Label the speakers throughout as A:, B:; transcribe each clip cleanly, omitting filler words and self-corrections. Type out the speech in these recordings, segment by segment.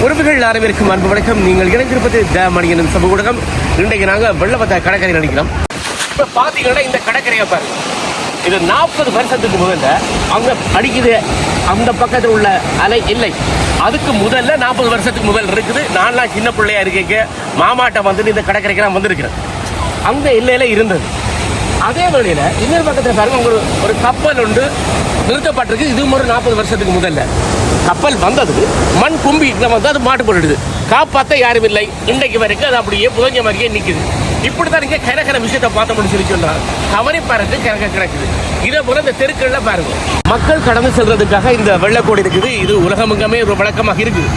A: உறவுகள் அனைவருக்கும் அன்பு வணக்கம். நீங்கள் இணைந்திருப்பது த மணியன் சமூக ஊடகம். இன்றைக்கு நாங்கள் வெள்ளப்பத்த கடற்கரை நினைக்கிறோம். இப்போ பார்த்தீங்கன்னா இந்த கடற்கரையை பாருங்க, இது 40 வருஷத்துக்கு முதல்ல அங்கே அடிக்குது. அந்த பக்கத்தில் உள்ள அலை இல்லை, அதுக்கு முதல்ல 40 வருஷத்துக்கு முதல் இருக்குது. நான்லாம் சின்ன பிள்ளையா இருக்க மாமாட்ட வந்துட்டு இந்த கடற்கரைக்கு நான் வந்திருக்கிறேன். அந்த எல்லையில இருந்தது. அதே வழியில் இன்னொரு பக்கத்தில் பாருங்க, ஒரு கப்பல் ஒன்று நிறுத்தப்பட்டிருக்கு. இதுவும் ஒரு 40 வருஷத்துக்கு முதல்ல கப்பல் வந்தது. மண் கும்பி வந்து அது மாட்டு போட்டுடுது. காப்பாற்ற யாரும் இல்லை. இன்றைக்கு வரைக்கும் அது அப்படியே புதஞ்ச மாதிரியே நிற்குது. இப்படித்தான் இங்கே கிடக்கிற விஷயத்தை பார்த்தோம்னு சொல்லி சொன்னாங்க. கவனிப்பாருக்கு கிடக்குது. இதே போல இந்த தெருக்கள்ல பாருங்க, மக்கள் கடந்து செல்றதுக்காக இந்த வெள்ளக்கோடு இருக்குது. இது உலகமெங்குமே ஒரு வழக்கமாக இருக்குது.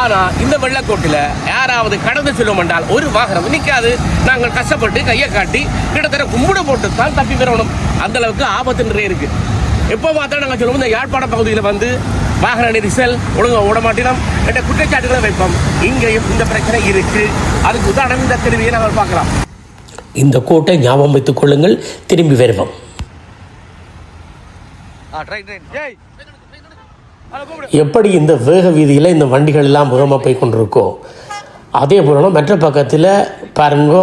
A: ஆனா இந்த வெள்ளக்கோட்டில் யாராவது கடந்து செல்லும் என்றால் ஒரு வாகனம் நிற்காது. நாங்கள் கஷ்டப்பட்டு கையை காட்டி கிட்டத்தட்ட கும்பிட போட்டு தான் தப்பி பெறணும். அந்த அளவுக்கு ஆபத்து நிறைய இருக்கு. எப்போ பார்த்தா நாங்கள் சொல்லுவோம், இந்த யாழ்ப்பாண பகுதியில் வந்து வாகன நெரிசல் ஒழுங்க ஓட மாட்டினோம் என்ற குற்றச்சாட்டுகளை வைப்போம். இங்கேயும் இந்த பிரச்சனை இருக்கு. அதுக்கு உதாரணம் இந்த திரும்பியை நாங்கள் பார்க்கலாம்.
B: இந்த கோட்டை ஞாபகம் வைத்துக் கொள்ளுங்கள். திரும்பி வருவோம். எப்படி இந்த வேக வீதியில் இந்த வண்டிகள் எல்லாம் வேகமாக போய் கொண்டிருக்கோ, அதே போல மற்ற பக்கத்தில் பாருங்க,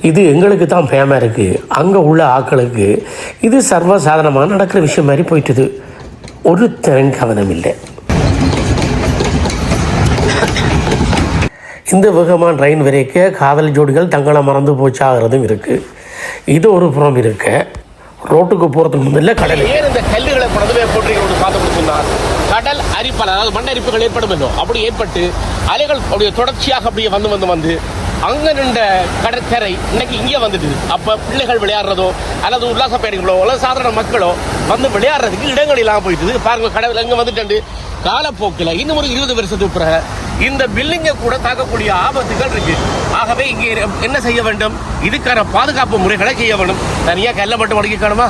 B: இது எங்களுக்கு தான் பயமாக இருக்குது. அங்கே உள்ள ஆட்களுக்கு இது சர்வசாதாரணமாக நடக்கிற விஷயம் மாதிரி போயிட்டுது. ஒரு திறன் கவனம் இல்லை. இந்த வேகமான ட்ரெயின் வரைக்க காதல் ஜோடிகள் தங்களை மறந்து போச்சாகிறதும் இருக்குது. இது ஒரு புறம் இருக்க, ரோட்டுக்கு போகிறதுக்கு முதல்ல கடல்.
A: ஏன் இந்த கல்லுகளை படவே போட்டு பார்த்து சொன்னால் கடல் அரிப்பால், அதாவது மண் அரிப்புகள் ஏற்படும் என்றோ அப்படி ஏற்பட்டு அலைகள் தொடர்ச்சியாக அப்படியே வந்து அங்கே நின்ற கடற்கரை இன்னைக்கு இங்கே வந்துட்டு. அப்போ பிள்ளைகள் விளையாடுறதோ அல்லது உல்லாச பயணிகளோ அல்லது சாதாரண மக்களோ வந்து விளையாடுறதுக்கு இடங்கள் இல்லாமல் போயிட்டுது. பாருங்க, கடவுள் எங்கே வந்துட்டு காலப்போக்கில் இன்னும் ஒரு 20 வருஷத்துக்கு பிறகு இந்த பில்டிங்கை கூட தாக்கக்கூடிய ஆபத்துகள் இருக்கு. ஆகவே இங்கே என்ன செய்ய வேண்டும்? இதுக்கான பாதுகாப்பு முறைகளை செய்ய வேண்டும். தனியாக கல்லை மட்டும் அடிக்க காணுமா?